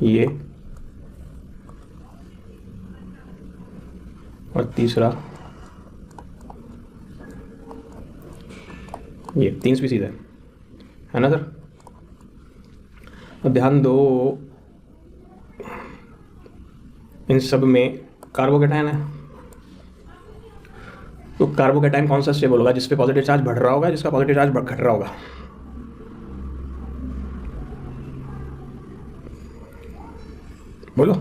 ये, और तीसरा ये, 3 स्पीसीज है ना सर। अब ध्यान दो, इन सब में कार्बोकेटायन है, तो कार्बोकेटायन कौन सा स्टेबल होगा? जिस पे पॉजिटिव चार्ज बढ़ रहा होगा, जिसका पॉजिटिव चार्ज घट रहा होगा। बोलो,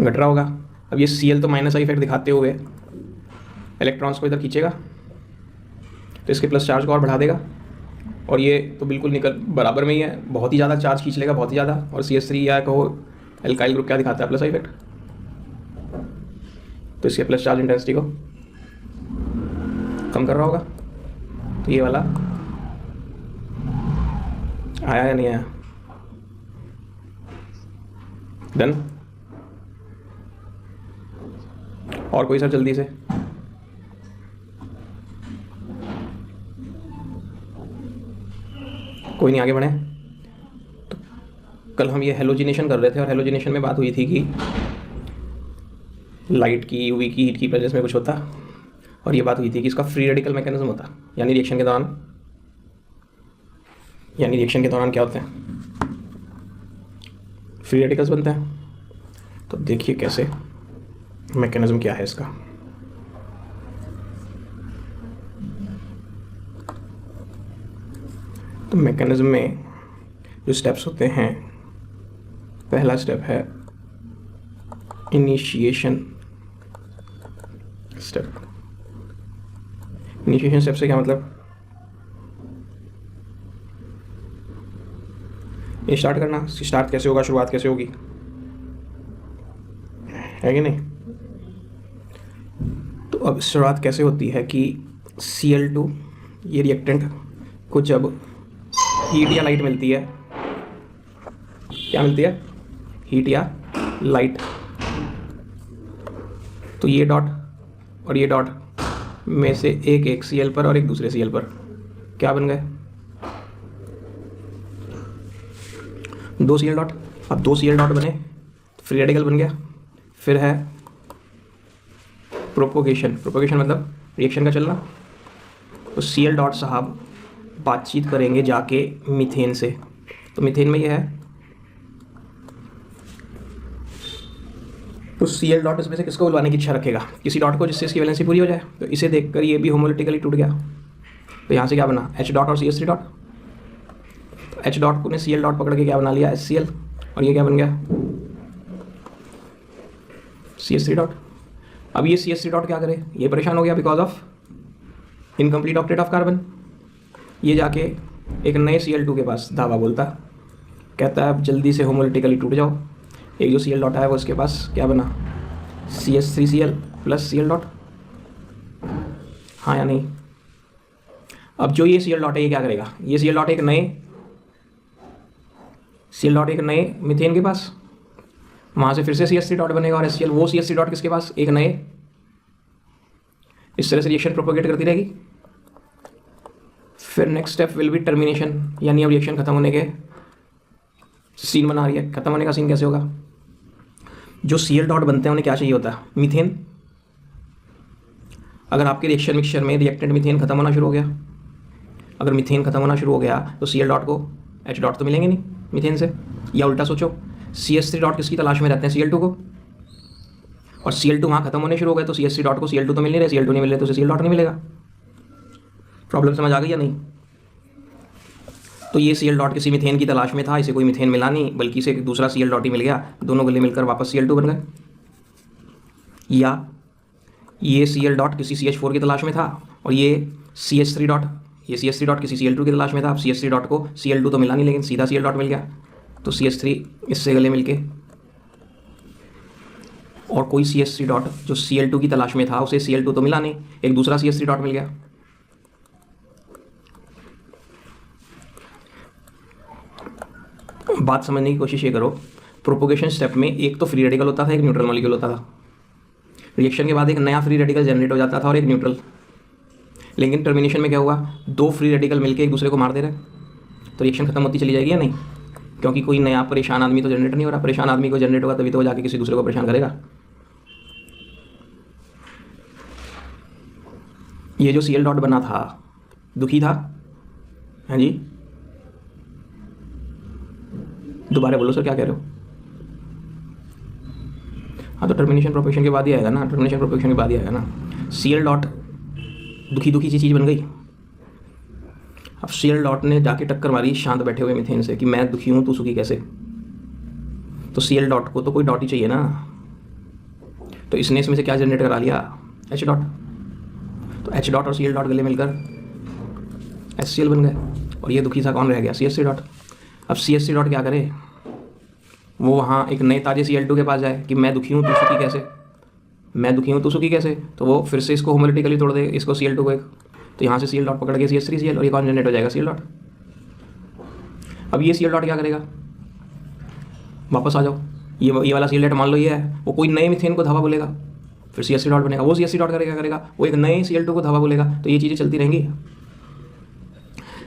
घट रहा होगा। अब ये Cl तो माइनस का इफेक्ट दिखाते हुए इलेक्ट्रॉन्स को इधर खींचेगा, तो इसके प्लस चार्ज को और बढ़ा देगा, और ये तो बिल्कुल निकल बराबर में ही है, बहुत ही ज़्यादा चार्ज खींच लेगा, बहुत ही ज़्यादा। और CH3 या कहो एल्काइल ग्रुप क्या दिखाता है? Plus effect. तो इसके प्लस चार्ज इंटेंसिटी को कम कर रहा होगा। तो ये वाला आया या नहीं आया? डन। और कोई सर जल्दी से? कोई नहीं, आगे बढ़े। तो कल हम ये हेलोजिनेशन कर रहे थे, और हेलोजिनेशन में बात हुई थी कि लाइट की, यूवी की हीट की प्रेजेंस में कुछ होता, और ये बात हुई थी कि इसका फ्री रेडिकल मैकेनिज्म होता, यानी रिएक्शन के दौरान क्या होते हैं? फ्री रेडिकल्स बनते हैं। तो देखिए कैसे, मैकेनिज्म क्या है इसका। तो मैकेनिज्म में जो स्टेप्स होते हैं, पहला स्टेप है इनिशिएशन स्टेप। इनिशिएशन स्टेप से क्या मतलब? ये स्टार्ट करना। स्टार्ट कैसे होगा, शुरुआत कैसे होगी, है कि नहीं? तो अब शुरुआत कैसे होती है कि Cl2 ये रिएक्टेंट को जब हीट या लाइट मिलती है, क्या मिलती है? हीट या लाइट। तो ये डॉट और ये डॉट में से एक Cl पर और एक दूसरे Cl पर क्या बन गए? 2 Cl डॉट। अब 2 Cl डॉट बने, फ्री रेडिकल बन गया। फिर है प्रोपोगेशन। प्रोपोगेशन मतलब रिएक्शन का चलना। तो Cl डॉट साहब बातचीत करेंगे जाके मीथेन से। तो मीथेन में ये है, तो Cl डॉट इसमें से किसको बुलवाने की इच्छा रखेगा? किसी डॉट को, जिससे इसकी वैलेंसी पूरी हो जाए। तो इसे देखकर ये भी होमोलिटिकली टूट गया। तो यहाँ से क्या बना? H डॉट और CH3 डॉट। तो H डॉट को ने Cl डॉट पकड़ के क्या बना लिया? HCl। और ये क्या बन गया? CH3 dot. अब ये CH3 डॉट क्या करे? ये परेशान हो गया because of incomplete octet of carbon. ये जाके एक नए Cl2 के पास धावा बोलता, कहता है अब जल्दी से होमोलिटिकली टूट जाओ। एक जो Cl डॉट है वो इसके पास क्या बना? CH3Cl plus Cl dot. हाँ या नहीं? अब जो ये Cl डॉट है ये क्या करेगा? ये Cl डॉट एक नए मीथेन के पास, वहाँ से फिर से CH3 डॉट बनेगा, और HCl वो CH3 डॉट किसके पास? एक नए। इस तरह से रिएक्शन प्रोपोगेट करती रहेगी। फिर next step will be termination, यानी अब रिएक्शन खत्म होने के सीन बना रही है। खत्म होने का सीन कैसे होगा? जो Cl डॉट बनते हैं उन्हें क्या चाहिए होता है? मीथेन। अगर आपके रिएक्शन मिक्सचर में रिएक्टेंट मीथेन खत्म होना शुरू हो गया, अगर मीथेन खत्म होना शुरू हो गया तो Cl डॉट को H डॉट तो मिलेंगे नहीं मीथेन से। या उल्टा सोचो, CH3 डॉट किसकी तलाश में रहते हैं? Cl2 को। और Cl2 वहाँ खत्म होने शुरू हो गए तो CH3 डॉट को Cl2 तो मिल नहीं रहे, Cl2 नहीं मिल रहे तो Cl डॉट नहीं मिलेगा। प्रॉब्लम समझ आ गई या नहीं? तो ये Cl डॉट किसी मीथेन की तलाश में था, इसे कोई मीथेन मिला नहीं, बल्कि इसे एक दूसरा Cl डॉट ही मिल गया। दोनों गले मिलकर वापस Cl2 बन गए। या ये Cl डॉट किसी CH4 की तलाश में था, और ये CH3 डॉट किसी Cl2 की तलाश में था। अब CH3 डॉट को Cl2 तो मिला नहीं, लेकिन सीधा Cl डॉट मिल गया। तो CH3 इससे गले मिलके, और कोई CH3 डॉट जो Cl2 की तलाश में था उसे Cl2 तो मिला नहीं, एक दूसरा CH3 डॉट मिल गया। बात समझने की कोशिश ये करो, प्रोपोगेशन स्टेप में एक तो फ्री रेडिकल होता था, एक न्यूट्रल मॉलिक्यूल होता था। रिएक्शन के बाद एक नया फ्री रेडिकल जनरेट हो जाता था और एक न्यूट्रल। लेकिन टर्मिनेशन में क्या हुआ? 2 फ्री रेडिकल मिलकर एक दूसरे को मार दे रहे, तो रिएक्शन खत्म होती चली जाएगी या नहीं? क्योंकि कोई नया परेशान आदमी तो जनरेट नहीं हो रहा। परेशान आदमी को जनरेट होगा तभी तो वो जाके किसी दूसरे को परेशान करेगा। ये जो Cl डॉट बना था दुखी था? हाँ जी, दोबारा बोलो सर, क्या कह रहे हो? हाँ, तो टर्मिनेशन प्रोपोगेशन के बाद ही आएगा ना, टर्मिनेशन प्रोपोगेशन के बाद ही आएगा ना। Cl डॉट दुखी दुखी सी चीज़ बन गई। अब Cl डॉट ने जाके टक्कर मारी शांत बैठे हुए मीथेन से कि मैं दुखी हूँ, तू सुखी कैसे? तो Cl डॉट को तो कोई डॉट ही चाहिए ना, तो इसने इसमें से क्या जनरेट करा लिया? H dot. तो H डॉट और Cl डॉट गले मिलकर HCl बन गए, और ये दुखी सा कौन रह गया? CH3 dot. अब CH3 डॉट क्या करे? वो वहाँ एक नए ताजे Cl2 के पास जाए कि मैं दुखी हूँ, तू सुखी कैसे? मैं दुखी हूँ, तू सुखी कैसे? तो वो फिर से इसको होमोलिटिकली तोड़ दे, इसको Cl2 को एक, तो यहाँ से Cl डॉट पकड़ के CH3Cl, और ये कौन जनरेट हो जाएगा? Cl dot. अब ये Cl डॉट क्या करेगा? वापस आ जाओ, ये वाला Cl डॉट मान लो ये है, वो कोई नए मीथेन को धावा बोलेगा, फिर CH3 डॉट बनेगा। वो CH3 डॉट करेगा, करेगा वो एक नए Cl2 को धावा बोलेगा, तो ये चीज़ें चलती रहेंगी।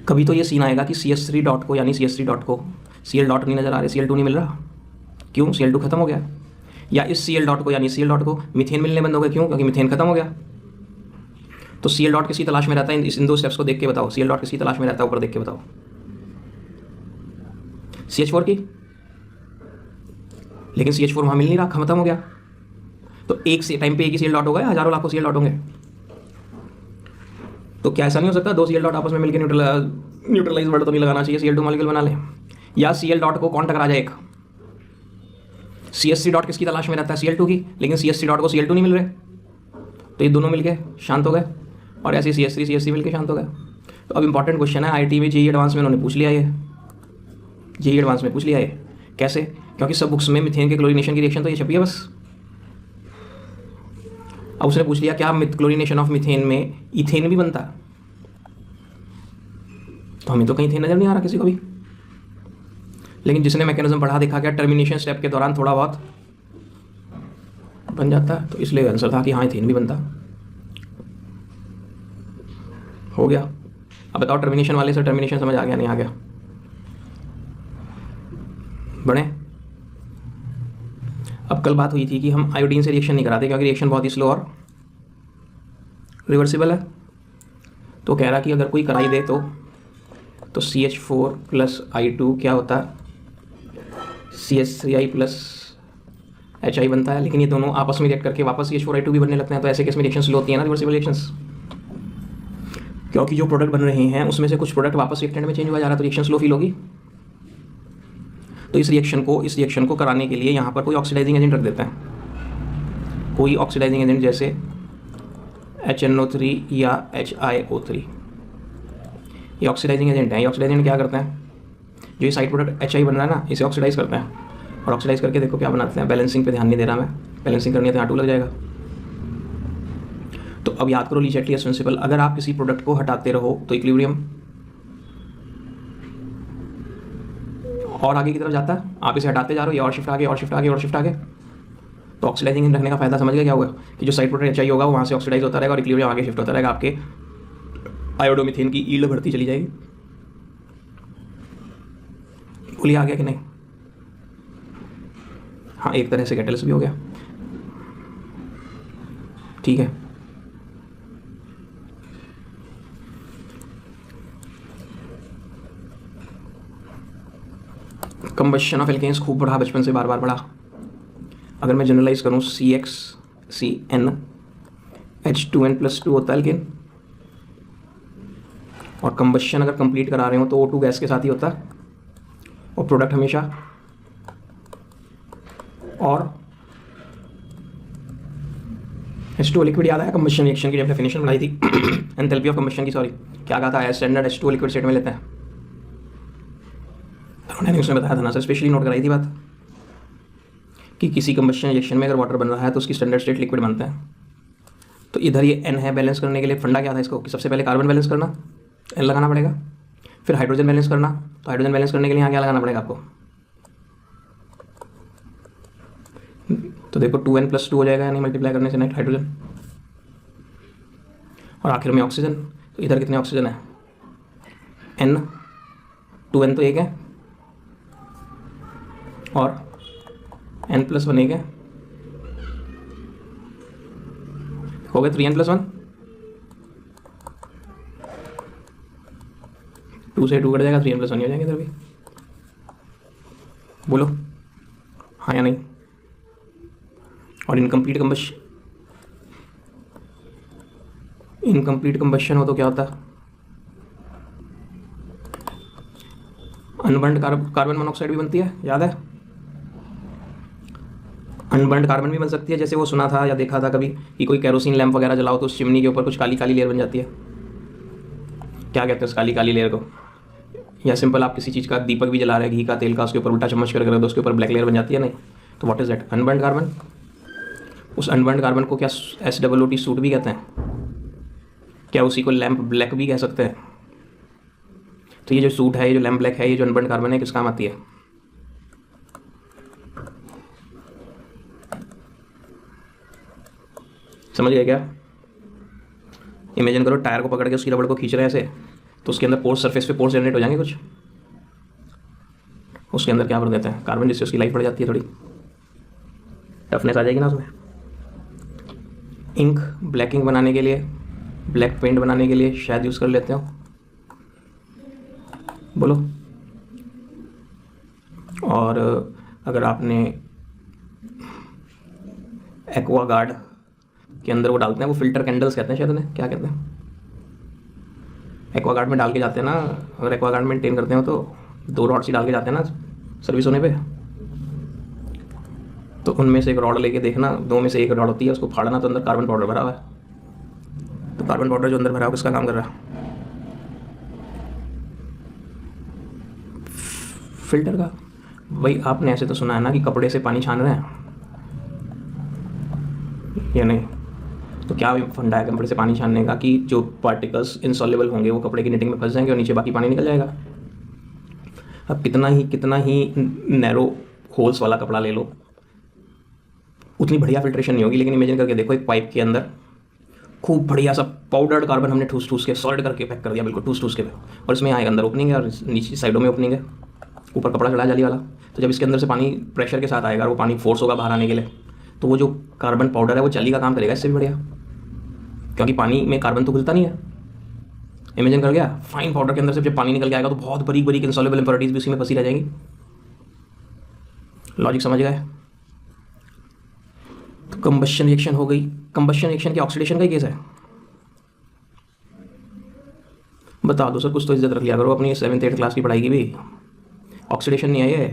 कभी तो ये सीन आएगा कि CH3 डॉट को, यानी CH3 डॉट को Cl डॉट नहीं नज़र आ रहे, Cl2 नहीं मिल रहा, क्यों? Cl2 खत्म हो गया। या इस Cl डॉट को, यानी Cl डॉट को मीथेन मिलने बंद हो गए, क्यों? क्योंकि मीथेन खत्म हो गया। तो Cl डॉट किसी तलाश में रहता है? इन दो स्टेप्स को देख के बताओ, Cl डॉट किसी तलाश में रहता है? ऊपर देख के बताओ। CH4 की, लेकिन CH4 वहाँ मिल नहीं रहा, खत्म हो गया। तो एक से टाइम पे एक ही Cl डॉट होगा या हजारों लाखों Cl डॉट होंगे? तो क्या ऐसा नहीं हो सकता दो Cl डॉट आपस में मिलकर न्यूट्रलाइज वर्ड तो नहीं लगाना चाहिए, Cl2 मॉलिक्यूल बना ले? या Cl डॉट को कौन टकरा जाए? एक CH3 डॉट किसकी तलाश में रहता है? Cl2 की, लेकिन CH3 डॉट को Cl2 नहीं मिल रहे, तो ये दोनों मिलके शांत हो गए, और ऐसे CH3 मिलके शांत हो गए। तो अब इंपॉर्टेंट क्वेश्चन है, IIT में JEE एडवांस में उन्होंने पूछ लिया, ये JEE एडवांस में पूछ लिया ये कैसे? क्योंकि सब बुक्स में मीथेन के क्लोरीनेशन की रिएक्शन तो ये छपी है बस। अब उसने पूछ लिया क्या क्लोरीनेशन ऑफ मीथेन में इथेन भी बनता? तो हमें तो कहीं इथेन नजर नहीं आ रहा किसी को भी, लेकिन जिसने मैकेनिज्म पढ़ा देखा क्या टर्मिनेशन स्टेप के दौरान थोड़ा बहुत बन जाता है, तो इसलिए आंसर था कि हाँ इथेन भी बनता। हो गया। अब बताओ टर्मिनेशन वाले से टर्मिनेशन समझ आ गया नहीं आ गया? बढ़े। अब कल बात हुई थी कि हम आयोडीन से रिएक्शन नहीं कराते क्योंकि रिएक्शन बहुत ही स्लो और रिवर्सिबल है। तो कह रहा कि अगर कोई कराई दे तो CH4 प्लस I2 क्या होता है? CH3I प्लस HI बनता है, लेकिन ये दोनों आपस में रिएक्ट करके वापस CH4I2 भी बनने लगते हैं। तो ऐसे केस में रिएक्शन स्लो होती है ना, रिवर्सिबल रिएक्शंस, क्योंकि जो प्रोडक्ट बन रहे हैं उसमें से कुछ प्रोडक्ट वापस रिएक्टेंट में चेंज हुआ जा रहा है, तो रिएक्शन स्लो फील होगी। तो इस रिएक्शन को कराने के लिए यहाँ पर कोई ऑक्सीडाइजिंग एजेंट रख देते हैं, कोई ऑक्सीडाइजिंग एजेंट जैसे HNO3 या HiO3। ये ऑक्सीडाइजिंग एजेंट हैं। ये ऑक्सीडाइजिंग क्या करते हैं? जो ये साइड प्रोडक्ट HI बन रहा है ना, इसे ऑक्सीडाइज करते हैं, और ऑक्सीडाइज करके देखो क्या बनाते हैं। बैलेंसिंग पे ध्यान नहीं दे रहा मैं, बैलेंसिंग करनी है तो यहाँ 2 लग जाएगा। तो अब याद करो ली चैटलियस प्रिंसिपल, अगर आप किसी प्रोडक्ट को हटाते रहो तो इक्विलिब्रियम और आगे की तरफ जाता है, आप इसे हटाते जा रहे हो, ये और शिफ्ट आगे और शिफ्ट आगे और शिफ्ट आगे। तो ऑक्सीडाइजिंग रखने का फायदा समझ गया क्या होगा? कि जो साइड प्रोडक्ट HI होगा वहाँ से ऑक्सीडाइज होता रहेगा और इक्विलिब्रियम आगे शिफ्ट होता रहेगा, आपके आयोडोमीथेन की ईल्ड बढ़ती चली जाएगी। बोलिए आ गया कि नहीं? हाँ, एक तरह से कैटलिस्ट भी हो गया। ठीक है। कंबशन ऑफ एल्केन्स खूब बढ़ा, बचपन से बार बार बढ़ा। अगर मैं जनरलाइज करूँ CXCN H2N+2 होता है एल्केन, और कंबशन अगर कंप्लीट करा रहे हो तो O2 गैस के साथ ही होता है, और प्रोडक्ट हमेशा और H2O लिक्विड। याद आया कंबशन रिएक्शन की जब डेफिनेशन बनाई थी एंथैल्पी ऑफ कंबशन की, सॉरी क्या कहा था? स्टैंडर्ड H2O लिक्विड स्टेट में लेते हैं, उसने बताया था ना सर, स्पेशली नोट कराई थी बात कि किसी कंबशन रिएक्शन में अगर वाटर बन रहा है तो उसकी स्टैंडर्ड स्टेट लिक्विड बनता है। तो इधर ये N है, बैलेंस करने के लिए फंडा क्या था इसको कि सबसे पहले कार्बन बैलेंस करना, N लगाना पड़ेगा, फिर हाइड्रोजन बैलेंस करना, तो हाइड्रोजन बैलेंस करने के लिए यहाँ क्या लगाना पड़ेगा आपको? तो देखो 2N+2 हो जाएगा, यानी मल्टीप्लाई करने से नेट हाइड्रोजन, और आखिर में ऑक्सीजन। तो इधर कितने ऑक्सीजन है? N, 2N तो एक है, और n+1 एक है, हो गया 3n+1, 2 से 2 कट जाएगा, 3n+1 ही हो जाएंगे इधर भी। बोलो हाँ या नहीं। और इनकम्प्लीट कंबशन हो तो क्या होता है? अनबर्न्ड कार्बन मोनोऑक्साइड भी बनती है, याद है? अनबर्न्ड कार्बन भी बन सकती है, जैसे वो सुना था या देखा था कभी कि कोई केरोसिन लैंप वगैरह जलाओ तो उस चिमनी के ऊपर कुछ काली काली लेयर बन जाती है। क्या कहते हैं उस काली काली लेयर को? या सिंपल आप किसी चीज़ का दीपक भी जला रहे हैं, घी का, तेल का, उसके ऊपर उल्टा चम्मच कर तो उसके ऊपर ब्लैक लेयर बन जाती है, नहीं? तो what is that? Unburned carbon. उस अनबर्न्ड कार्बन को क्या SOOT सूट भी कहते हैं? क्या उसी को लैंप ब्लैक भी कह सकते हैं? तो ये जो सूट है, ये जो लैंप ब्लैक है, ये जो अनबर्न्ड कार्बन है, किस काम आती है? समझ गए क्या? इमेजिन करो टायर को पकड़ के उसकी रबड़ को खींच रहे हैं ऐसे, तो उसके अंदर पोर्स, सरफेस पे पोर्स जनरेट हो जाएंगे कुछ, उसके अंदर क्या भर देते हैं? कार्बन, जिससे उसकी लाइफ बढ़ जाती है, थोड़ी टफनेस आ जाएगी ना उसमें। इंक ब्लैकिंग बनाने के लिए, ब्लैक पेंट बनाने के लिए शायद यूज़ कर लेते हो, बोलो। और अगर आपने एक्वागार्ड के अंदर वो डालते हैं, वो फिल्टर कैंडल्स कहते हैं शायद उन्हें, क्या कहते हैं, एक्वागार्ड में डाल के जाते हैं ना, अगर एक्वागार्ड मेंटेन करते हो तो 2 रॉड सी डाल के जाते हैं ना सर्विस होने पे, तो उनमें से एक रॉड लेके देखना, 2 में से एक रॉड होती है, उसको फाड़ना तो अंदर कार्बन पाउडर भरा हुआ है। तो कार्बन पाउडर जो अंदर भरा हुआ किसका काम कर रहा है? फिल्टर का। भाई आपने ऐसे तो सुना है ना कि कपड़े से पानी छान रहे हैं, या नहीं? तो क्या फंडा है कपड़े से पानी छानने का कि जो पार्टिकल्स इनसॉल्युबल होंगे वो कपड़े की निटिंग में फंस जाएंगे और नीचे बाकी पानी निकल जाएगा। अब कितना ही नैरो होल्स वाला कपड़ा ले लो, उतनी बढ़िया फिल्ट्रेशन नहीं होगी। लेकिन इमेजिन करके देखो, एक पाइप के अंदर खूब बढ़िया सा पाउडर्ड कार्बन हमने ठूस के सॉलिड करके पैक कर दिया, बिल्कुल ठूस के, और इसमें आएगा अंदर ओपनिंग है और नीचे साइडों में ओपनिंग है, ऊपर कपड़ा चढ़ा जाली वाला। तो जब इसके अंदर से पानी प्रेशर के साथ आएगा और वो पानी फोर्स होगा बाहर आने के लिए, तो वो जो कार्बन पाउडर है वो जाली का काम करेगा इससे भी बढ़िया, क्योंकि पानी में कार्बन तो घुलता नहीं है। इमेजिन कर गया, फाइन पाउडर के अंदर से जब पानी निकल के आएगा तो बहुत बरीक बरीक इनसॉल्युबल इंप्योरिटीज भी उसी में फंसी रह जाएंगी। लॉजिक समझ गए? तो कंबशन रिएक्शन हो गई। कंबशन रिएक्शन के ऑक्सीडेशन का ही केस है। बता दो सर, कुछ तो इज्जत रख लिया करो अपनी 7th 8th क्लास की पढ़ाई की भी। ऑक्सीडेशन नहीं है ये,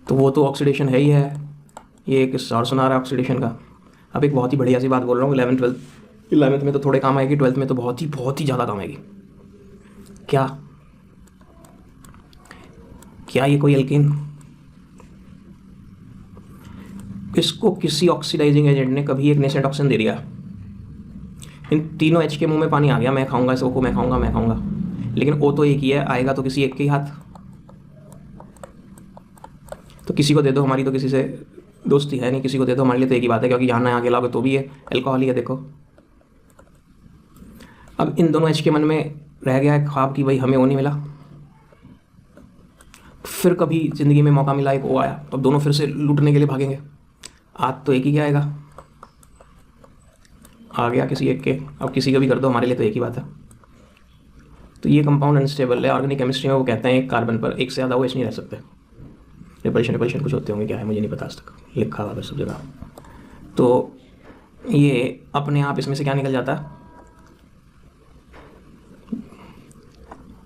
तो वो तो ऑक्सीडेशन है ही है। ये एक और सुना रहा है ऑक्सीडेशन का। अब एक बहुत ही बढ़िया सी बात बोल रहा हूँ, 11th में तो थोड़े काम आएगी, 12th में तो बहुत ही ज़्यादा काम आएगी। क्या ये कोई एल्कीन? इसको किसी ऑक्सीडाइजिंग एजेंट ने कभी एक नेसेंट ऑक्सीजन दे दिया, इन तीनों H के मुंह में पानी आ गया, मैं खाऊंगा इसको, मैं खाऊंगा, लेकिन O तो एक ही है, आएगा तो किसी एक के ही हाथ। तो किसी को दे दो, हमारी तो किसी से दोस्ती है नहीं, किसी को दे दो, हमारे लिए तो एक ही बात है, क्योंकि यहाँ ना आगे लाओगे तो भी है एल्कोहल ही है। देखो अब इन दोनों H के मन में रह गया है ख्वाब कि भाई हमें वो नहीं मिला, फिर कभी ज़िंदगी में मौका मिला, एक वो आया, तो अब दोनों फिर से लूटने के लिए भागेंगे। आज तो एक ही क्या आएगा, आ गया किसी एक के, अब किसी का भी कर दो, हमारे लिए तो एक ही बात है। तो ये कंपाउंड अनस्टेबल है। ऑर्गेनिक केमिस्ट्री में वो कहते हैं एक कार्बन पर एक से ज़्यादा OH नहीं रह सकते। रिपल्शन कुछ होते होंगे, क्या है मुझे नहीं पता, आज तक लिखा हुआ है सब जगह। तो ये अपने आप इसमें से क्या निकल जाता है,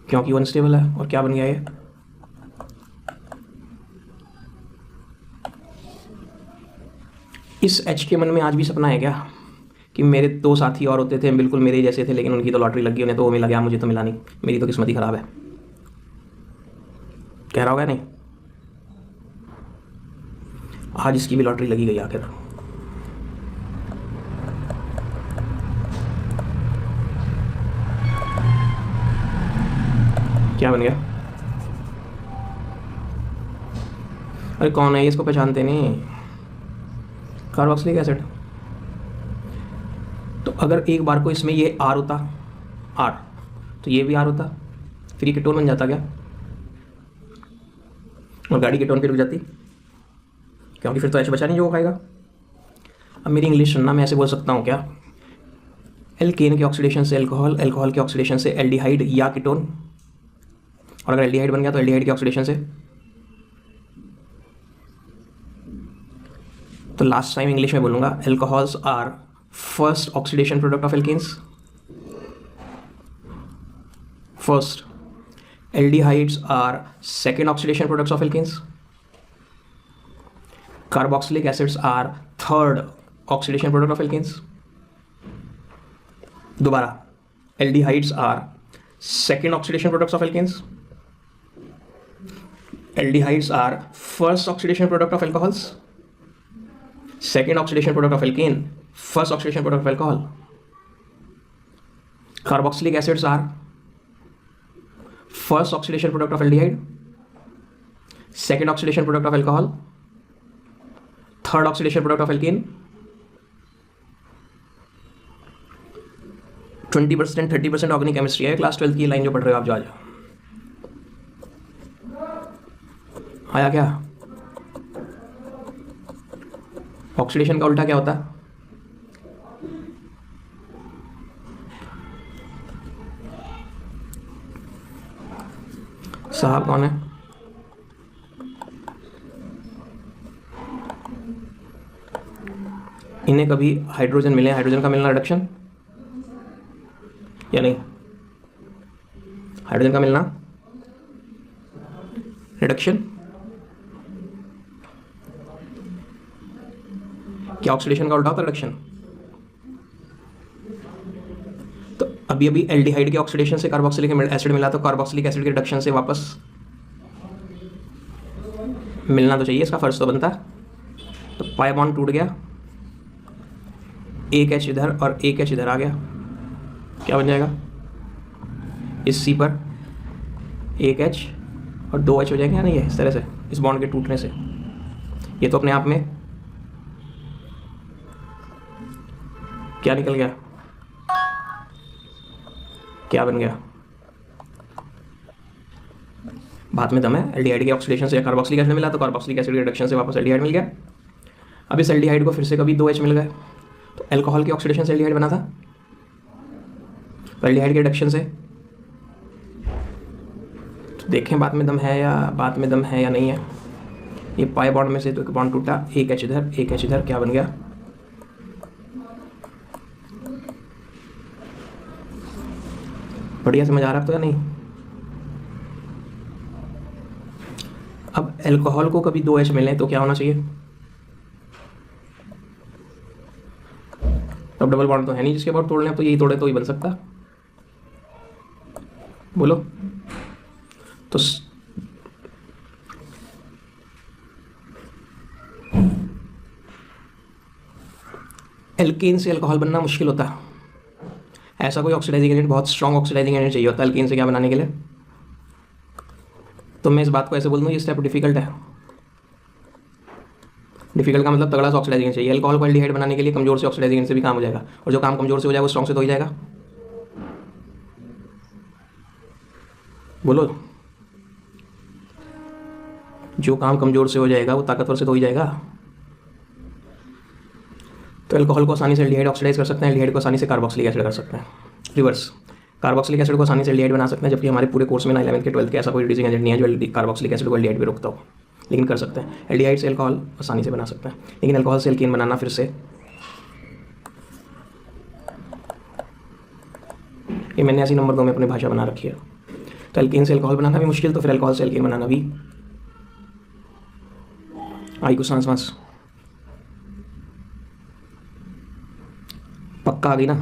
क्योंकि वो अनस्टेबल है। और क्या बन गया ये, इस H के मन में आज भी सपना है क्या कि मेरे 2 साथी और होते थे, बिल्कुल मेरे जैसे थे, लेकिन उनकी तो लॉटरी लग गई, उन्हें तो वो मिला गया, मुझे तो मिला नहीं, मेरी तो किस्मत ही खराब है। कह रहा होगा नहीं? आज इसकी भी लॉटरी लगी गई आखिर। क्या बन गया? अरे कौन है ये, इसको पहचानते नहीं, कार्बोक्सिलिक एसिड। तो अगर एक बार को इसमें ये R होता, R, तो ये भी R होता, फिर ये कीटोन बन जाता क्या? और गाड़ी कीटोन पे रुक जाती, क्योंकि फिर तो H बचा नहीं जो वो खाएगा। अब मेरी इंग्लिश सुनना, मैं ऐसे बोल सकता हूँ क्या, एल्केन के ऑक्सीडेशन से अल्कोहल, अल्कोहल के ऑक्सीडेशन से एल्डिहाइड या कीटोन, और अगर एल्डिहाइड बन गया तो एल्डिहाइड के ऑक्सीडेशन से। तो लास्ट टाइम इंग्लिश में बोलूँगा, alcohols are first oxidation product of alkanes, first. Aldehydes are second oxidation products of alkanes. Carboxylic acids are third oxidation product of alkanes. दोबारा, aldehydes are second oxidation products of alkanes. Aldehydes are first oxidation product of alcohols, second oxidation product of alkane, first oxidation product of alcohol. Carboxylic acids are first oxidation product of aldehyde, second oxidation product of alcohol, third oxidation product of alkene. 20% 30% organic chemistry है, class 12 की line जो पढ़ रहे हो आप जो आज। आया क्या? ऑक्सीडेशन का उल्टा क्या होता है? साहब कौन है? इन्हें कभी हाइड्रोजन मिले, हाइड्रोजन का मिलना रिडक्शन या नहीं? हाइड्रोजन का मिलना रिडक्शन, क्या ऑक्सीडेशन का उल्टा होता है रिडक्शन? तो अभी अभी एल्डिहाइड के ऑक्सीडेशन से कार्बोक्सिलिक एसिड मिला, तो कार्बोक्सिलिक एसिड के रिडक्शन से वापस मिलना तो चाहिए, इसका फर्ज तो बनता। तो पाई बॉन्ड टूट गया, एक H इधर और एक H इधर आ गया, क्या बन जाएगा? इस C पर एक H और दो H हो जाएंगे, या नहीं है इस तरह से, इस बॉन्ड के टूटने से। ये तो अपने आप में क्या निकल गया, क्या बन गया? बात में दम है। एल्डिहाइड के ऑक्सीडेशन से कार्बोक्सिलिक एसिड मिला, तो कार्बोक्सिलिक एसिड के रिडक्शन से वापस एल्डिहाइड मिल गया। अब इस एल्डिहाइड को फिर से कभी 2H मिल गए, तो अल्कोहल के ऑक्सीडेशन से एल्डिहाइड बना था, तो एल्डिहाइड के रिडक्शन से। तो देखें बात में दम है या नहीं है। ये पाई बॉन्ड में से तो एक बॉन्ड टूटा, एक H इधर एक H इधर, क्या बन गया? बढ़िया समझ आ रहा है तो या नहीं? अब अल्कोहल को कभी 2H मिले तो क्या होना चाहिए? तो डबल बॉन्ड तो है नहीं जिसके बाद तोड़ने, अब तो यही तोड़े तो ही बन सकता। बोलो। तो एल्केन से अल्कोहल बनना मुश्किल होता है। ऐसा कोई ऑक्सीडाइजिंग एजेंट, बहुत स्ट्रॉन्ग ऑक्सीडाइजिंग एजेंट चाहिए होता है एल्केन से क्या बनाने के लिए। तो मैं इस बात को ऐसे बोल दूँ, ये स्टेप डिफिकल्ट है। डिफिकल्ट का मतलब तगड़ा सा ऑक्सीडाइजिंग चाहिए। अल्कोहल को एल्डिहाइड बनाने के लिए कमजोर से ऑक्सीडाइजिंग से भी काम हो जाएगा, और जो काम कमजोर से हो जाएगा वो स्ट्रॉन्ग से तो हो ही जाएगा। बोलो, जो काम कमजोर से हो जाएगा वो ताकतवर से तो हो ही जाएगा। तो अल्कोहल को आसानी से एल्डिहाइड ऑक्सीडाइज कर सकते हैं, एल्डिहाइड को आसानी से कार्बोक्सिलिक एसिड कर सकते हैं। रिवर्स, कार्बोक्सिलिक एसिड को आसानी से एल्डिहाइड बना सकते हैं, जबकि हमारे पूरे कोर्स में ना 11th के 12th के ऐसा कोई रिड्यूसिंग एजेंट नहीं है जो कार्बोक्सिलिक एसिड को एल्डिहाइड पे रोकता हो, लेकिन कर सकते हैं। एल्डिहाइड से अल्कोहल आसानी से बना सकते हैं, लेकिन अल्कोहल से एल्केन बनाना फिर से, ये मैंने ऐसी नंबर 2 में अपनी भाषा बना रखी है। तो एल्केन से अल्कोहल बनाना भी मुश्किल, तो फिर अल्कोहल से एल्केन बनाना भी। आई को सांस वांस पक्का आ गई ना?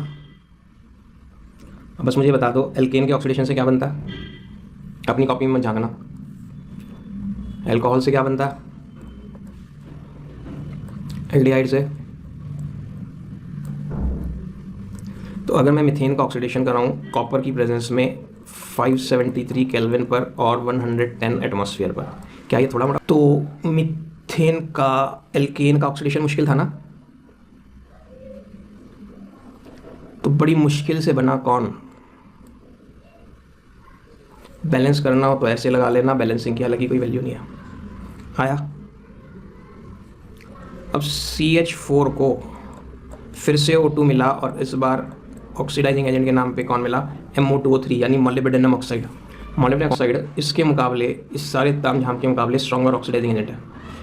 अब बस मुझे बता दो, एल्केन के ऑक्सीडेशन से क्या बनता है? अपनी कॉपी में मत झांकना। अल्कोहल से क्या बनता है? एल्डिहाइड से। तो अगर मैं मीथेन का ऑक्सीडेशन कराऊं कॉपर की प्रेजेंस में 573 केल्विन पर और 110 एटमॉस्फेयर पर, क्या ये थोड़ा मोटा? तो मीथेन का एल्केन का ऑक्सीडेशन मुश्किल था ना? तो बड़ी मुश्किल से बना कौन? बैलेंस करना हो तो ऐसे लगा लेना, बैलेंसिंग की हालांकि कोई वैल्यू नहीं है। आया। अब CH4 को फिर से O2 मिला और इस बार ऑक्सीडाइजिंग एजेंट के नाम पे कौन मिला, MO2O3 यानी मोलिब्डेनम ऑक्साइड। मोलिब्डेनम ऑक्साइड इसके मुकाबले, इस सारे तामझाम के मुकाबले स्ट्रॉन्गर ऑक्सीडाइजिंग एजेंट है।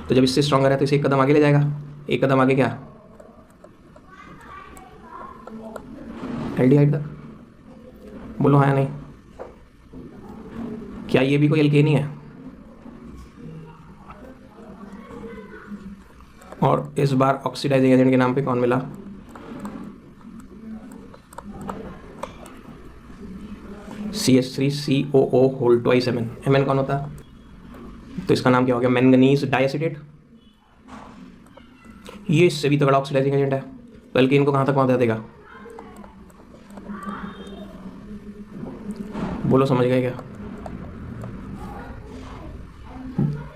तो जब इससे स्ट्रॉन्गर है तो इसे एक कदम आगे ले जाएगा। एक कदम आगे क्या, एल्डिहाइड तक। बोलो हाँ या नहीं, क्या ये भी कोई एल्केन ही है? और इस बार ऑक्सीडाइजिंग एजेंट के नाम पे कौन मिला, CH3COO whole twice Mn। Mn कौन होता है? तो इसका नाम क्या हो गया, मैंगनीज डाइएसिटेट। ये इससे भी तगड़ा ऑक्सीडाइजिंग एजेंट है, तो एल्केन को कहाँ तक पहुँचा देगा? बोलो समझ गए क्या?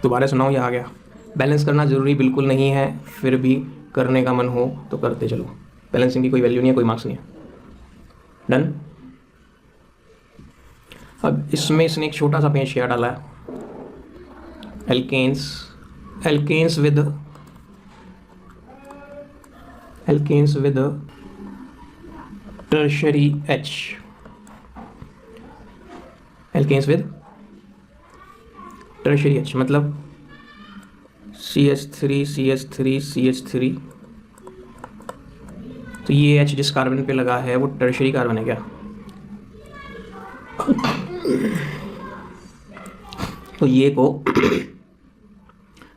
दोबारा सुनाओ, या आ गया? बैलेंस करना ज़रूरी बिल्कुल नहीं है, फिर भी करने का मन हो तो करते चलो। बैलेंसिंग की कोई वैल्यू नहीं है, कोई मार्क्स नहीं है। डन। अब इसमें इसने एक छोटा सा पेंच क्या डाला है, alkanes with tertiary H, alkanes with tertiary H मतलब CH3 तो ये H जिस कार्बन पे लगा है वो टर्शरी कार्बन है क्या? तो ये को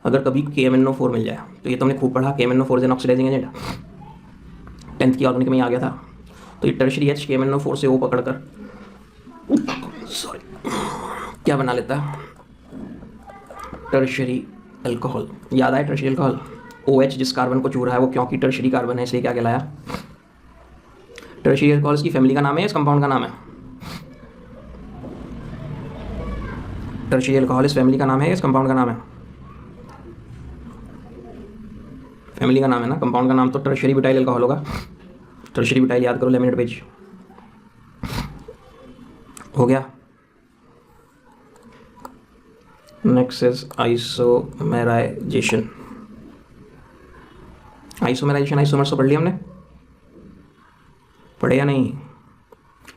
अगर कभी KMnO4 मिल जाए, तो ये तुमने खूब पढ़ा, KMnO4 is an oxidising agent, 10th की ऑर्गेनिक में आ गया था। तो ये टर्शरी H KMnO4 से O पकड़कर क्या बना लेता है, टर्शरी अल्कोहल। याद आया टर्शरी अल्कोहल? OH जिस कार्बन को छू रहा है वो क्योंकि टर्शरी कार्बन है इसलिए क्या कहलाया, टर्शरी अल्कोहल। इसकी फैमिली का नाम है, इस कंपाउंड का नाम है टर्शरी अल्कोहल। इस फैमिली का नाम है, इस कंपाउंड का नाम है, फैमिली का नाम है ना, कंपाउंड का नाम तो टर्शरी ब्यूटाइल अल्कोहल होगा। टर्शरी ब्यूटाइल याद करो, लेमिनेट पेज हो गया। Next is isomerisation. आइसोमर्स तो पढ़ लिया हमने, पढ़े या नहीं?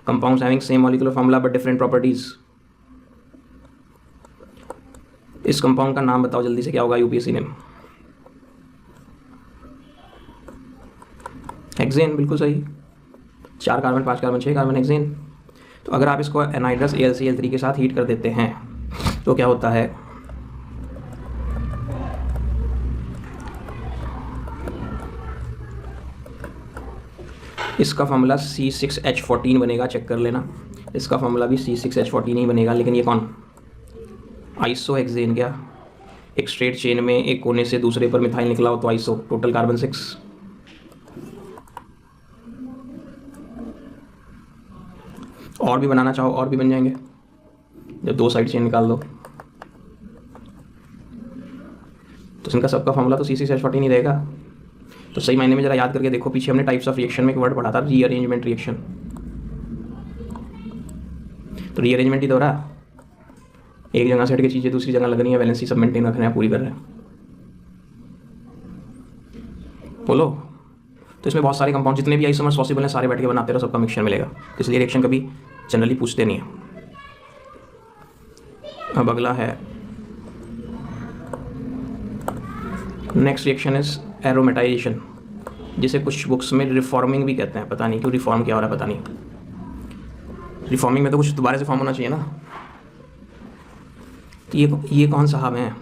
Compounds having same molecular formula but different properties. इस कंपाउंड का नाम बताओ जल्दी से, क्या होगा यूपीएससी ने? हेक्सेन, बिल्कुल सही। 4 कार्बन 5 कार्बन 6 कार्बन हेक्सेन। तो अगर आप इसको एनहाइड्रस AlCl3 के साथ हीट कर देते हैं तो क्या होता है, इसका फॉर्मूला C6H14 बनेगा, चेक कर लेना। इसका फॉर्मूला भी C6H14 ही बनेगा, लेकिन ये कौन, आइसोहेक्सेन। क्या एक स्ट्रेट चेन में एक कोने से दूसरे पर मिथाइल निकला हो तो आइसो, टोटल कार्बन 6। और भी बनाना चाहो और भी बन जाएंगे, जब 2 साइड चेन निकाल दो। तो इनका सबका फॉर्मूला तो C6H14 ही रहेगा। तो सही मायने में जरा याद करके देखो, पीछे हमने टाइप्स ऑफ रिएक्शन में एक वर्ड पढ़ा था, रीअरेंजमेंट रिएक्शन। तो रीअरेंजमेंट ही तो हो रहा, एक जगह से हट के चीज़ें दूसरी जगह लग रही है, वैलेंसी सब मेंटेन रखना है, पूरी कर रहे हैं। बोलो। तो इसमें बहुत सारे कंपाउंड जितने भी आइसोमर्स पॉसिबल हैं सारे बैठ के बनाते रहो, सबका मिक्सचर मिलेगा। तो इसलिए रिएक्शन कभी जनरली पूछते नहीं है। अब अगला है नेक्स्ट रिएक्शन इज एरोमेटाइजेशन, जिसे कुछ बुक्स में रिफॉर्मिंग भी कहते हैं। पता नहीं क्यों रिफॉर्म क्या हो रहा है, पता नहीं। रिफॉर्मिंग में तो कुछ दोबारा से फॉर्म होना चाहिए ना। तो ये कौन साहब हैं,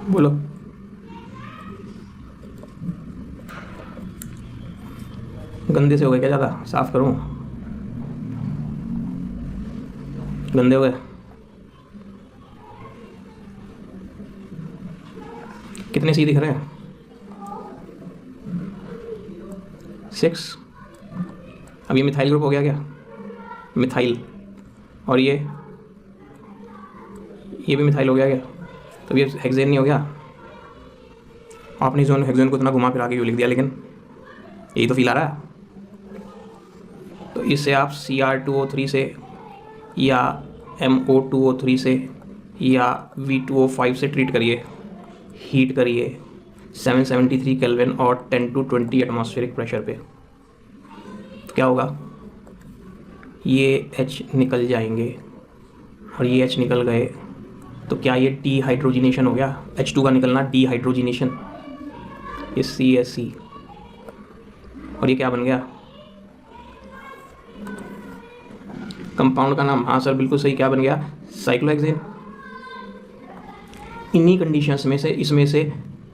बोलो। गंदे से हो गए क्या, ज़्यादा साफ करूं? गंदे हो गए? कितने सी दिख रहे हैं? 6। अब ये मिथाइल ग्रुप हो गया क्या, मिथाइल। और ये भी मिथाइल हो गया क्या? तो ये हेक्सेन नहीं हो गया? आपने हेक्सेन को इतना घुमा फिरा के क्यों लिख दिया? लेकिन यही तो फील आ रहा है। तो इससे आप Cr2O3 से या MO2O3 से या V2O5 से ट्रीट करिए, हीट करिए 773 केल्विन और 10 to 20 एटमॉस्फेरिक प्रेशर पे। क्या होगा, ये H निकल जाएंगे और ये H निकल गए, तो क्या ये डीहाइड्रोजिनेशन हो गया, H2 का निकलना डीहाइड्रोजिनेशन, ये CSC, और ये क्या बन गया, कंपाउंड का नाम, हाँ सर बिल्कुल सही, क्या बन गया, साइक्लोहेक्सेन। इन्हीं कंडीशंस में से इसमें से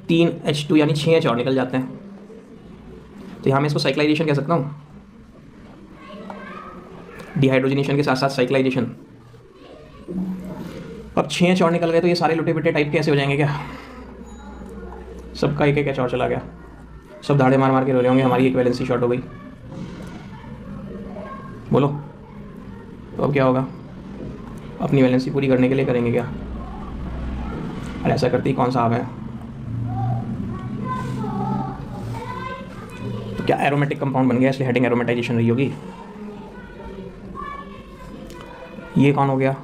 3 H2 यानी 6 H और निकल जाते हैं, तो यहाँ मैं इसको साइक्लाइजेशन कह सकता हूँ, डिहाइड्रोजनेशन के साथ साथ साइक्लाइजेशन। अब 6 H और निकल गए तो ये सारे लुटे पिटे टाइप कैसे हो जाएंगे क्या, सबका एक एक H और चला गया, सब धाड़े मार मार के रो रहे होंगे हमारी एक वैलेंसी शॉर्ट हो गई। बोलो तो अब क्या होगा, अपनी वैलेंसी पूरी करने के लिए करेंगे क्या, और ऐसा करते ही कौन सा है, तो क्या एरोमेटिक कंपाउंड बन गया, इसलिए हेडिंग एरोमेटाइजेशन रही होगी। ये कौन हो गया,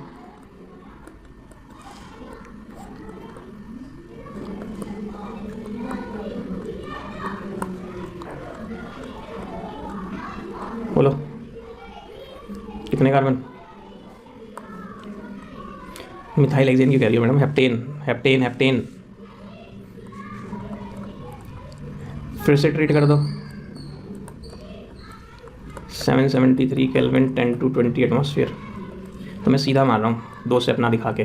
बोलो कितने कार्बन, मिथाइल हेक्सेन क्यों कह रही हो मैडम, हेप्टेन हेप्टेन हेप्टेन। फिर से ट्रीट कर दो 773 केल्विन 10 to 20 एटमॉस्फेयर, तो मैं सीधा मार रहा हूँ 2 से अपना दिखा के,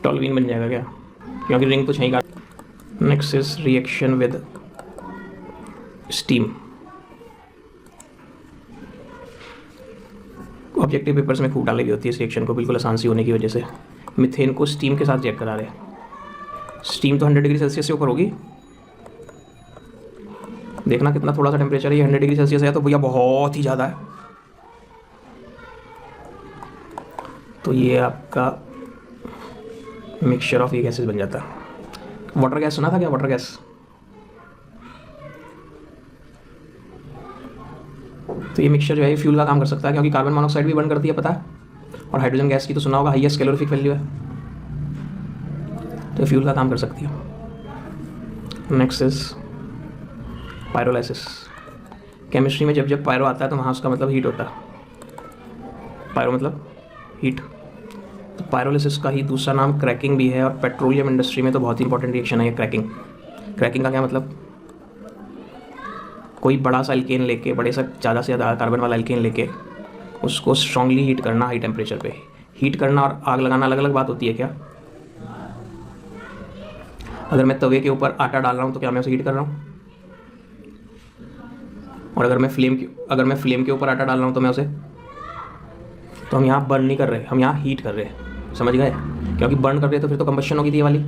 टॉल्वीन बन जाएगा क्या, क्योंकि रिंग तो छही का। Next is reaction with steam. Objective papers में खूब डाली हुई होती है इस रिएक्शन को, बिल्कुल आसान सी होने की वजह से। मीथेन को स्टीम के साथ रिएक्ट करा रहे हैं, स्टीम तो 100 डिग्री सेल्सियस से ऊपर होगी, देखना कितना थोड़ा सा टेम्परेचर है, ये 100 डिग्री सेल्सियस है तो भैया बहुत ही ज़्यादा है। तो ये आपका मिक्सचर ऑफ ये गैसेस बन जाता है। वाटर गैस सुना था क्या, वाटर गैस, तो ये मिक्सचर जो है फ्यूल का काम कर सकता है, क्योंकि कार्बन मोनोऑक्साइड भी बर्न करती है पता है, और हाइड्रोजन गैस की तो सुना होगा हाईएस्ट कैलोरीफिक वैल्यू है, तो फ्यूल का काम कर सकती है। Next is pyrolysis. केमिस्ट्री में जब जब पायरो आता है तो वहाँ उसका मतलब हीट होता है, पायरो मतलब हीट, तो पायरोलिसिस का ही दूसरा नाम क्रैकिंग भी है, और पेट्रोलियम इंडस्ट्री में तो बहुत ही इंपॉर्टेंट रिएक्शन है ये क्रैकिंग। क्रैकिंग का क्या मतलब, कोई बड़ा सा एल्केन लेके, बड़े सा ज़्यादा से ज़्यादा कार्बन वाला एल्केन लेके उसको स्ट्रांगली हीट करना हाई टेम्परेचर पे। हीट करना और आग लगाना अलग अलग बात होती है क्या, अगर मैं तवे के ऊपर आटा डाल रहा हूँ तो क्या मैं उसे हीट कर रहा हूँ, और अगर मैं फ्लेम के ऊपर आटा डाल रहा हूँ तो मैं उसे, तो हम यहाँ बर्न नहीं कर रहे, हम यहाँ हीट कर रहे हैं, समझ गए, क्योंकि बर्न कर रहे तो फिर तो कंबशन होगी, ये वाली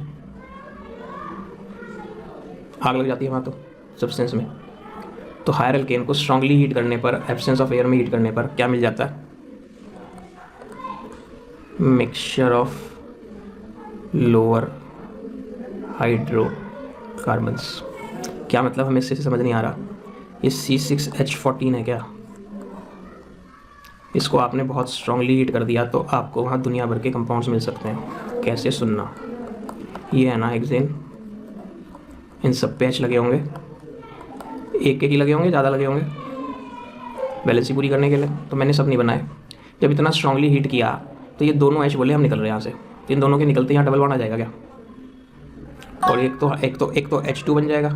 आग लग जाती है वहाँ तो सब्सटेंस में। तो हायर एल्केन को स्ट्रांगली हीट करने पर, एब्सेंस ऑफ एयर में हीट करने पर क्या मिल जाता है, मिक्सचर ऑफ लोअर हाइड्रोकार्बन्स। क्या मतलब, हमें इससे समझ नहीं आ रहा, ये C6H14 है क्या, इसको आपने बहुत स्ट्रांगली हीट कर दिया तो आपको वहाँ दुनिया भर के कंपाउंड्स मिल सकते हैं। कैसे, सुनना, ये है ना हेक्सेन, इन सब पे H लगे होंगे, एक ही लगे होंगे, ज़्यादा लगे होंगे वैलेंसी पूरी करने के लिए, तो मैंने सब नहीं बनाए। जब इतना स्ट्रांगली हीट किया तो ये दोनों H बोले हम निकल रहे हैं यहाँ से, इन दोनों के निकलते यहाँ डबल बॉन्ड आ जाएगा क्या, और एक तो H2 बन जाएगा,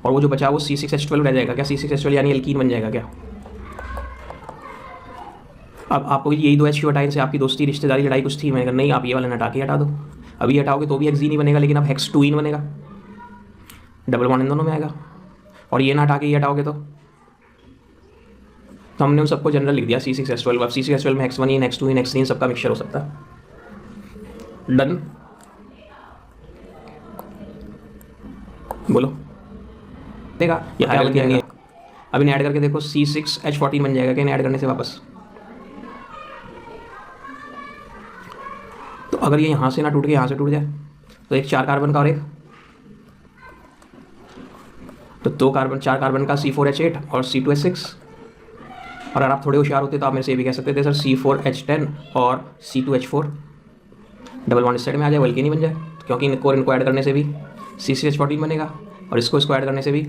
और वो जो बचा वो C6H12 रह जाएगा क्या, C6H12 यानी एल्कीन बन जाएगा क्या। अब आपको यही 2 H हटाए, इनसे आपकी दोस्ती रिश्तेदारी लड़ाई कुछ थी, मैंने कहा नहीं आप ये वाला हटा के हटा दो, अभी हटाओगे तो भी हेक्सीन ही बनेगा, लेकिन अब हेक्स2इन बनेगा, डबल बॉन्ड इन दोनों में आएगा, और ये ना हटा के ये हटाओगे तो हमने उन सबको जनरल लिख दिया C6H12। अब C6H12 में हेक्स1इन, हेक्स2इन, हेक्सीन सबका मिक्सचर हो सकता है। डन, बोलो देगा ये क्या बन जाएगा, अभी इन्हें ऐड करके देखो C6H14 बन जाएगा क्या इन्हें ऐड करने से वापस। तो अगर ये यहाँ से ना टूट के यहाँ से टूट जाए तो एक 4 कार्बन का तो 4 कार्बन का C4H8 और C2H6। और अगर आप थोड़े होशियार होते तो आप मेरे से ये भी कह सकते थे सर C4H10 और C2H4। डबल बॉन्ड इस साइड में आ जाए, वल्कैन ही बन जाए, क्योंकि इनको ऐड करने से भी CCH14 बनेगा और इसको ऐड करने से भी।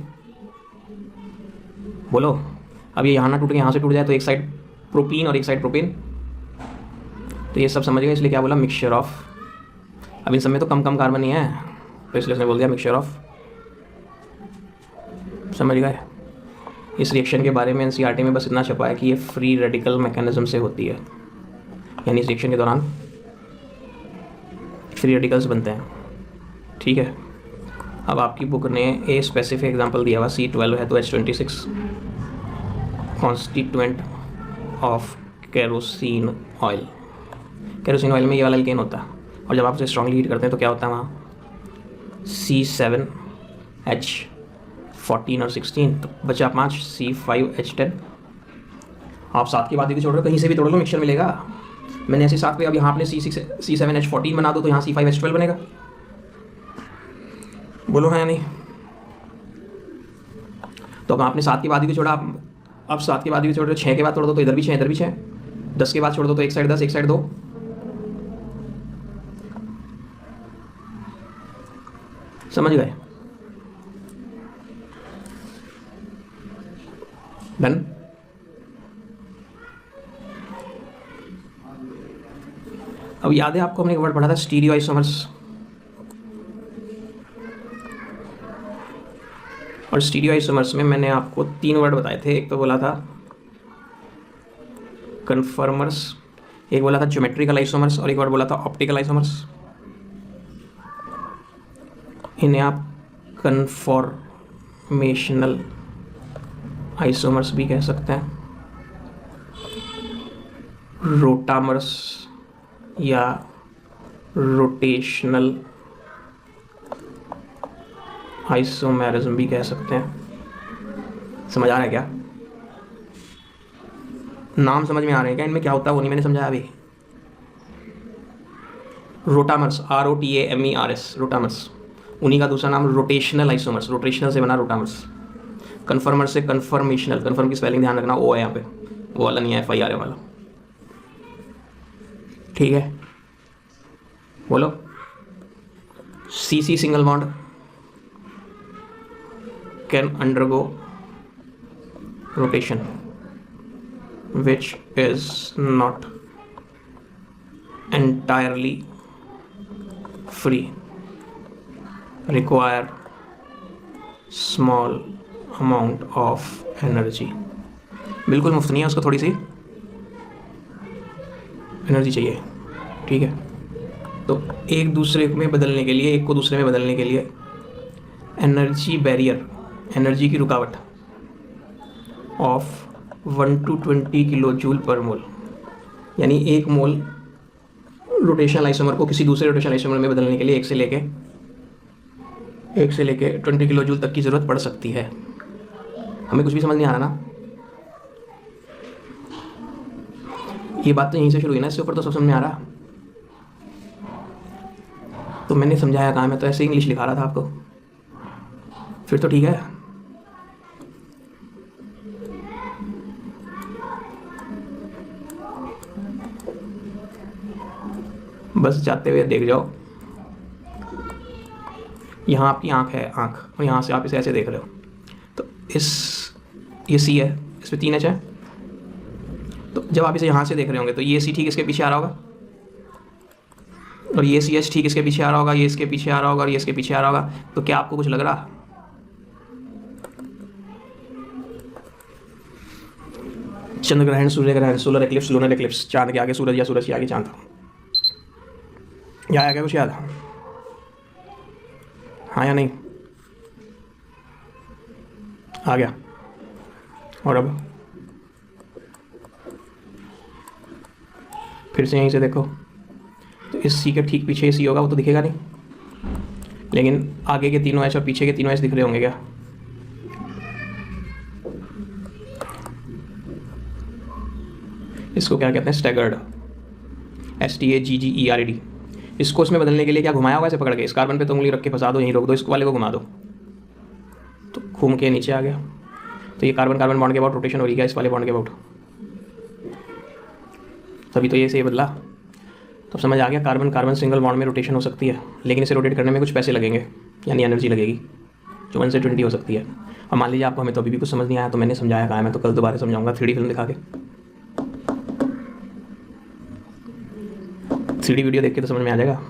बोलो, अब ये यहाँ ना टूट के यहाँ से टूट जाए तो एक साइड प्रोपीन और एक साइड प्रोपेन, तो ये सब समझ गए, इसलिए क्या बोला, मिक्सचर ऑफ। अब इन सब में तो कम कार्बन ही है, तो इसलिए उसने बोल दिया मिक्सचर ऑफ। समझ गए। इस रिएक्शन के बारे में एनसीईआरटी में बस इतना छपा है कि ये फ्री रेडिकल मैकेनिज्म से होती है, यानी इस रिएक्शन के दौरान फ्री रेडिकल्स बनते हैं। ठीक है। अब आपकी बुक ने ए स्पेसिफिक एग्जांपल दिया हुआ C12 है तो H26 constituent of kerosene oil. Kerosene oil में ये वाला एल्केन होता है, और जब आप उसे स्ट्रांगली हीट करते हैं तो क्या होता है वहाँ C7H14 और 16, तो बचा 5 C5H10। आप 7 की बात भी छोड़ रहे हो, कहीं से भी तोड़ लो मिक्सचर मिलेगा। मैंने ऐसे 7 पे अब यहाँ आपने C7H14 बना दो तो यहाँ C5H12 बनेगा। बोलो है या नहीं। तो अब आपने 7 की बात भी छोड़ा, अब 7 की बात भी छोड़ रहे हो, 6 के बाद तोड़ दो तो इधर भी 6 इधर भी 6, 10 के बाद छोड़ दो तो एक साइड 10 एक साइड 2। समझ गए। डन। अब याद है आपको हमने एक वर्ड पढ़ा था स्टीरियो आइसोमर्स, और स्टीरियो आइसोमर्स में मैंने आपको 3 वर्ड बताए थे। एक तो बोला था कन्फर्मर्स, एक बोला था ज्योमेट्रिकल आइसोमर्स और एक वर्ड बोला था ऑप्टिकल आइसोमर्स। इन्हें आप कन्फॉर्मेशनल आइसोमर्स भी कह सकते हैं, रोटामर्स या रोटेशनल आइसोमेरिज्म भी कह सकते हैं। समझ आ रहा है क्या? नाम समझ में आ रहे हैं क्या? इनमें क्या होता है वो नहीं मैंने समझाया अभी। रोटामर्स ROTAMERS, रोटामर्स, उन्हीं का दूसरा नाम रोटेशनल आइसोमर्स, रोटेशनल से बना रोटामर्स। कन्फर्मर से कन्फर्मेशनल, कन्फर्म की स्पेलिंग ध्यान रखना, ओ है यहाँ पे, वो वाला नहीं है FIR वाला। ठीक है, बोलो। CC single bond can undergo rotation which is not entirely free, require small amount of energy। बिल्कुल मुफ्त नहीं है, उसको थोड़ी सी एनर्जी चाहिए। ठीक है, तो एक दूसरे में बदलने के लिए, एक को दूसरे में बदलने के लिए एनर्जी बैरियर, एनर्जी की रुकावट ऑफ 1 to 20 किलो जूल पर मोल, यानी 1 मोल रोटेशनल आइसोमर को किसी दूसरे रोटेशनल आइसोमर में बदलने के लिए 1 से लेके 20 किलो जूल तक की ज़रूरत पड़ सकती है। हमें कुछ भी समझ नहीं आ रहा ना। ये बात तो यहीं से शुरू हुई ना, इससे ऊपर तो सब समझ में आ रहा। तो मैंने समझाया कहाँ, मैं तो ऐसे इंग्लिश लिखा रहा था आपको, फिर तो ठीक है। बस जाते हुए देख जाओ, यहाँ आपकी आँख है, आँख, और यहाँ से आप इसे ऐसे देख रहे हो, तो ये C है, इस पर 3 H है। तो जब आप इसे यहाँ से देख रहे होंगे तो ये C ठीक इसके पीछे आ रहा होगा, और ये CH ठीक इसके पीछे आ रहा होगा, ये इसके पीछे आ रहा होगा और ये इसके पीछे आ रहा होगा। तो क्या आपको कुछ लग रहा? चंद्र ग्रहण, सूर्य ग्रहण, सोलर एक्लिप्स, लूनर एक्लिप्स, चांद के आगे सूरज या सूरज के आगे चांद, या आया क्या कुछ याद? हाँ या नहीं? आ गया। और अब फिर से यहीं से देखो, तो इस C के ठीक पीछे ये C होगा, वो तो दिखेगा नहीं, लेकिन आगे के तीनों H और पीछे के तीनों H दिख रहे होंगे क्या? इसको क्या कहते हैं? Staggered, STAGGERD। इसको इसमें बदलने के लिए क्या घुमाया होगा? इसे पकड़ के इस कार्बन पे तो उंगली रख के फंसा दो, यहीं रोक दो, इस वाले को घुमा दो, तो घूम के नीचे आ गया। तो ये कार्बन कार्बन बॉन्ड के अबाउट रोटेशन हो रही है इस वाले बॉन्ड के अबाउट, तभी तो ये से बदला। तो समझ आ गया कार्बन कार्बन सिंगल बॉन्ड में रोटेशन हो सकती है, लेकिन इसे रोटेट करने में कुछ पैसे लगेंगे, यानी एनर्जी लगेगी जो 1 से 20 हो सकती है। और मान लीजिए आपको हमें तो अभी भी कुछ समझ नहीं आया, तो मैंने समझाया कहाँ है, मैं तो कल दोबारा समझाऊंगा 3D फिल्म दिखा के। 3D वीडियो देख के तो समझ में आ जाएगा।